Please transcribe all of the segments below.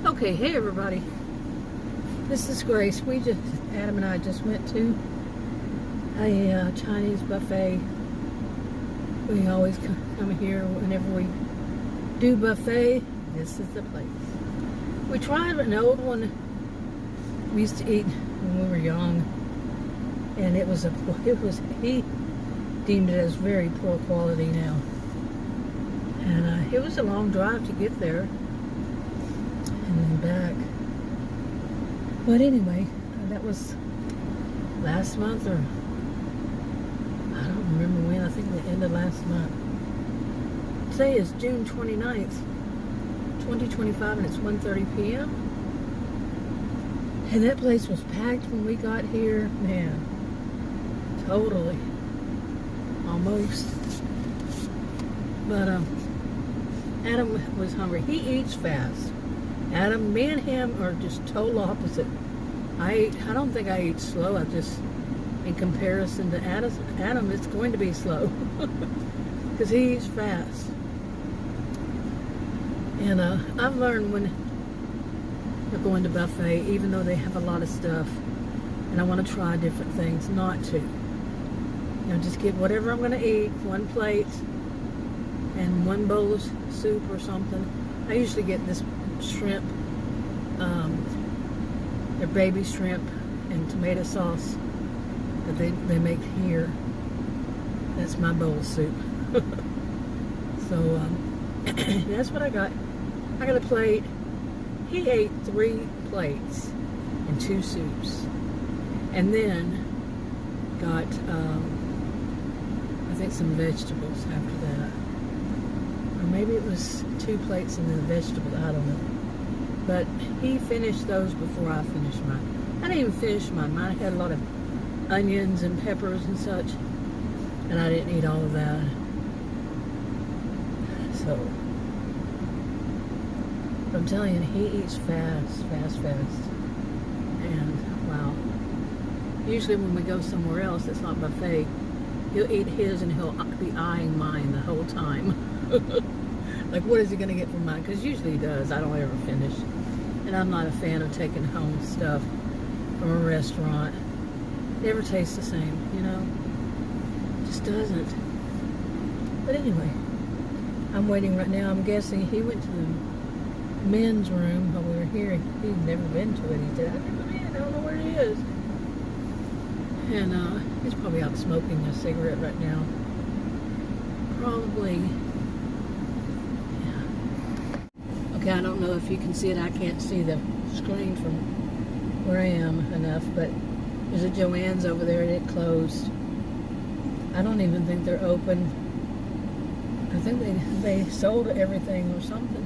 Okay, hey everybody. This is Grace. Adam and I just went to a Chinese buffet. We always come here whenever we do buffet. This is the place. We tried an old one we used to eat when we were young, and he deemed it as very poor quality now. And it was a long drive to get there and then back. But anyway, that was last month, or I don't remember when. I think the end of last month. Today is June 29th, 2025, and it's 1:30 p.m. And that place was packed when we got here. Man, totally. Almost. But Adam was hungry. He eats fast. Adam, me and him are just total opposite. I don't think I eat slow. I just, in comparison to Adam, it's going to be slow because he eats fast. And I've learned when we're going to buffet, even though they have a lot of stuff, and I want to try different things, not to. Just get whatever I'm going to eat, one plate and one bowl of soup or something. I usually get this shrimp, their baby shrimp and tomato sauce that they make here. That's my bowl of soup. So that's what I got. I got a plate. He ate 3 plates and 2 soups, and then got I think some vegetables after that. Or maybe it was 2 plates and then vegetables, I don't know. But he finished those before I finished mine. I didn't even finish mine. Mine had a lot of onions and peppers and such, and I didn't eat all of that. So, I'm telling you, he eats fast. And, wow. Usually when we go somewhere else that's not buffet, he'll eat his and he'll be eyeing mine the whole time. Like, what is he going to get from mine? Because usually he does. I don't ever finish. And I'm not a fan of taking home stuff from a restaurant. It never tastes the same, you know? It just doesn't. But anyway, I'm waiting right now. I'm guessing he went to the men's room while we were here. He'd never been to it. He said, I've never been. I don't know where it is. And he's probably out smoking a cigarette right now. Probably. Okay, I don't know if you can see it. I can't see the screen from where I am enough, but there's a Joann's over there and it closed. I don't even think they're open. I think they sold everything or something.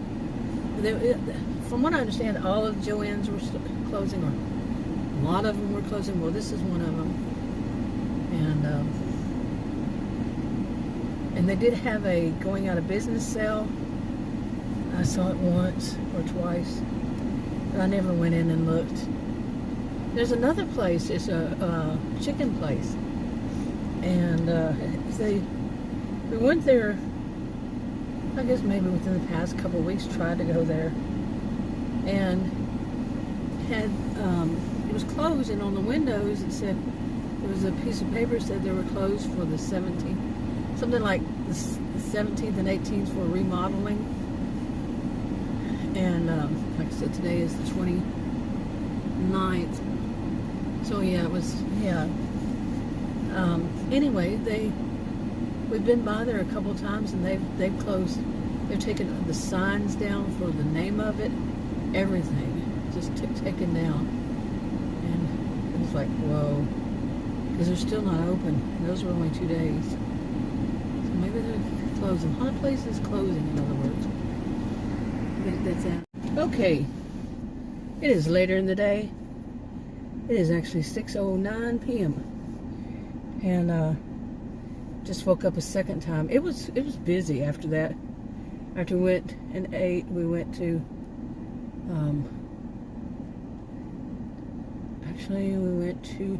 From what I understand, all of Joann's were closing, or a lot of them were closing. Well, this is one of them. And they did have a going out of business sale. I saw it once or twice, but I never went in and looked. There's another place. It's a chicken place, and we went there. I guess maybe within the past couple of weeks. Tried to go there, and had it was closed, and on the windows it said, there was a piece of paper that said they were closed for the 17th, something like the 17th and 18th for remodeling. And like I said, today is the 29th. So yeah, it was, yeah. Anyway, we've been by there a couple of times, and they've closed. They've taken the signs down for the name of it, everything, just taken down. And it was like, whoa, because they're still not open. And those were only 2 days. So maybe they're closing. A lot of places closing, in other words. I think that's that. Okay, it is later in the day. It is actually 6:09 p.m. And just woke up a second time. It was busy after that. After we went and ate, we went to actually we went to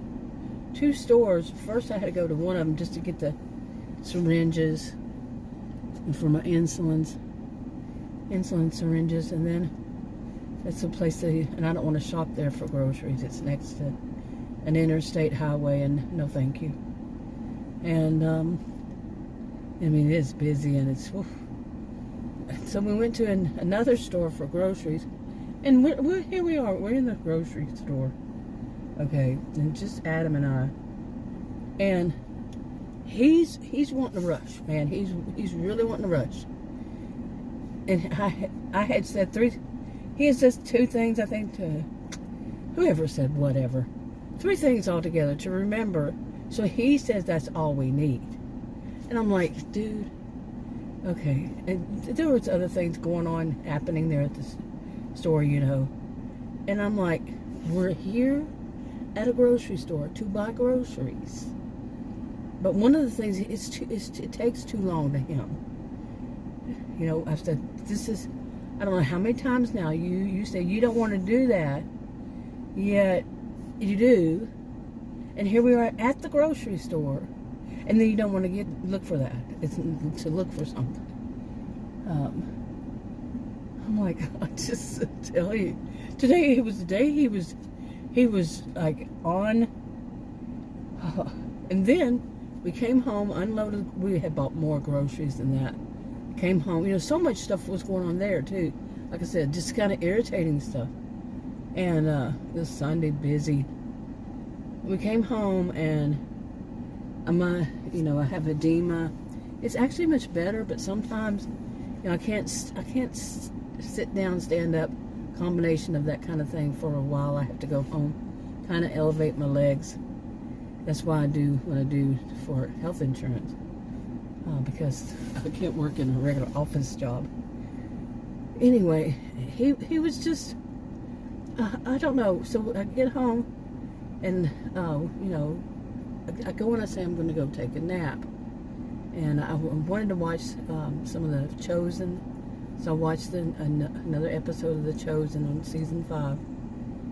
2 stores. First I had to go to one of them just to get the syringes and for my insulin syringes, and then It's a place that, and I don't want to shop there for groceries. It's next to an interstate highway, and no thank you. And, I mean, it's busy, and it's, woof. So we went to another store for groceries, and here we are. We're in the grocery store, okay, and just Adam and I, and he's wanting to rush, man. He's really wanting to rush. And I had said he had said 2 things, I think, to whoever said whatever. 3 things altogether to remember. So he says that's all we need. And I'm like, dude, okay. And there was other things going on, happening there at the store, you know. And I'm like, we're here at a grocery store to buy groceries. But one of the things, it takes too long to him. You know, I've said, I don't know how many times now you say you don't want to do that, yet you do. And here we are at the grocery store, and then you don't want to look for that. It's to look for something. I'm like, I just tell you, today it was the day he was like on, and then we came home, unloaded. We had bought more groceries than that. Came home, you know, so much stuff was going on there too. Like I said, just kind of irritating stuff. And this Sunday, busy. We came home, and I have edema. It's actually much better, but sometimes, you know, I can't sit down, stand up, combination of that kind of thing for a while. I have to go home, kind of elevate my legs. That's why I do what I do for health insurance. Because I can't work in a regular office job. Anyway, he was just, I don't know. So I get home, and you know, I go and I say I'm going to go take a nap, and I wanted to watch some of The Chosen, so I watched another episode of The Chosen on season 5,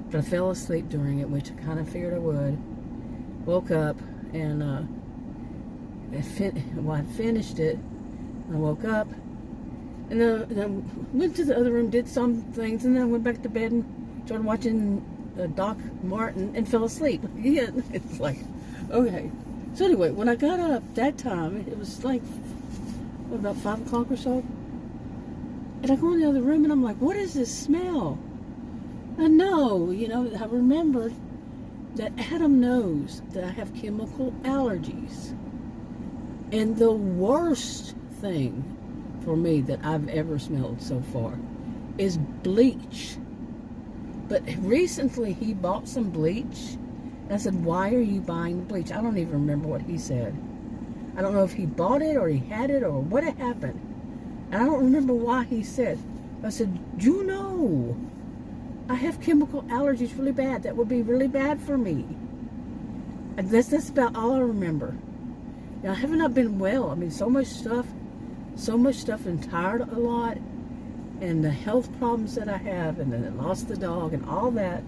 but I fell asleep during it, which I kind of figured I would. Woke up, and I finished it. I woke up, and then went to the other room, did some things, and then I went back to bed and started watching Doc Martin and fell asleep. Yeah, it's like, okay. So anyway, when I got up that time, it was like, what, about 5 o'clock or so? And I go in the other room, and I'm like, what is this smell? I know, you know, I remembered that Adam knows that I have chemical allergies. And the worst thing for me that I've ever smelled so far is bleach. But recently he bought some bleach. And I said, why are you buying bleach? I don't even remember what he said. I don't know if he bought it or he had it or what had happened. And I don't remember why he said. I said, you know, I have chemical allergies really bad. That would be really bad for me. And that's about all I remember. I have not been well. I mean, so much stuff, and tired a lot, and the health problems that I have, and then I lost the dog, and all that,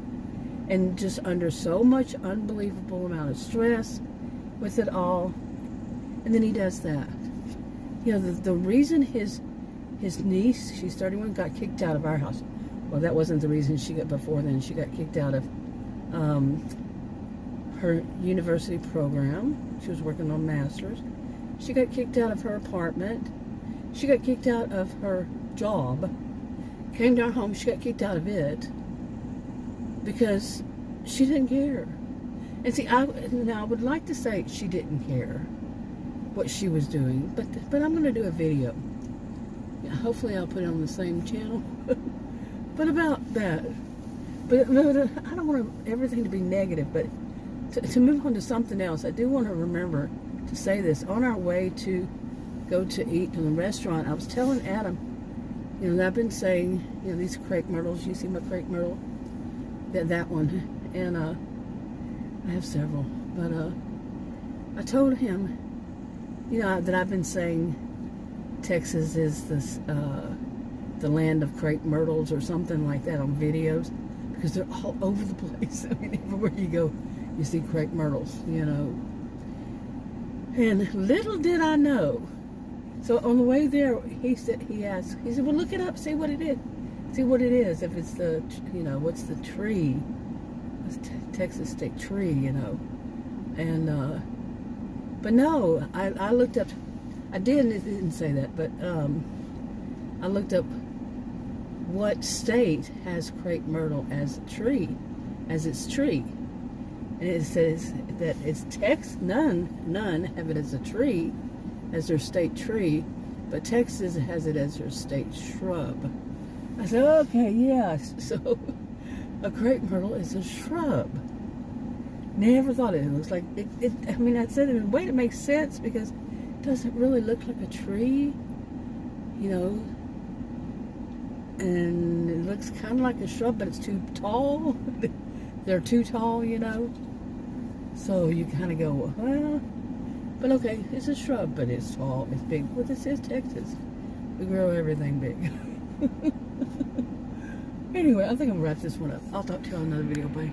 and just under so much unbelievable amount of stress with it all. And then he does that. You know, the reason his niece, she's 31, got kicked out of our house. Well, that wasn't the reason she got before then. She got kicked out of her university program. She was working on masters. She got kicked out of her apartment. She got kicked out of her job. Came down home, she got kicked out of it because she didn't care. And see, I would like to say she didn't care what she was doing, but I'm going to do a video. Yeah, hopefully I'll put it on the same channel. But about that. But I don't want everything to be negative, but to move on to something else, I do want to remember to say this. On our way to go to eat in the restaurant, I was telling Adam, you know, I've been saying, you know, these crepe myrtles, you see my crepe myrtle? That one. And I have several. But I told him, you know, that I've been saying Texas is this, the land of crepe myrtles or something like that on videos, because they're all over the place. I mean, everywhere you go, you see crepe myrtles, you know. And little did I know. So on the way there, he said, well, look it up, see what it is. see what it is. If it's the, what's the tree? It's Texas state tree, And, but no, I looked up, it didn't say that, but I looked up what state has crepe myrtle as a tree, as its tree. And it says that it's none have it as a tree, as their state tree, but Texas has it as their state shrub. I said, okay, yeah, so a crepe myrtle is a shrub. Never thought it looks like it. I mean, I said in a way it makes sense because it doesn't really look like a tree, and it looks kind of like a shrub, but it's too tall. They're too tall, So you kind of go, well, but okay, it's a shrub, but it's tall, it's big. Well, this is Texas. We grow everything big. Anyway, I think I'm gonna wrap this one up. I'll talk to you on another video. Bye.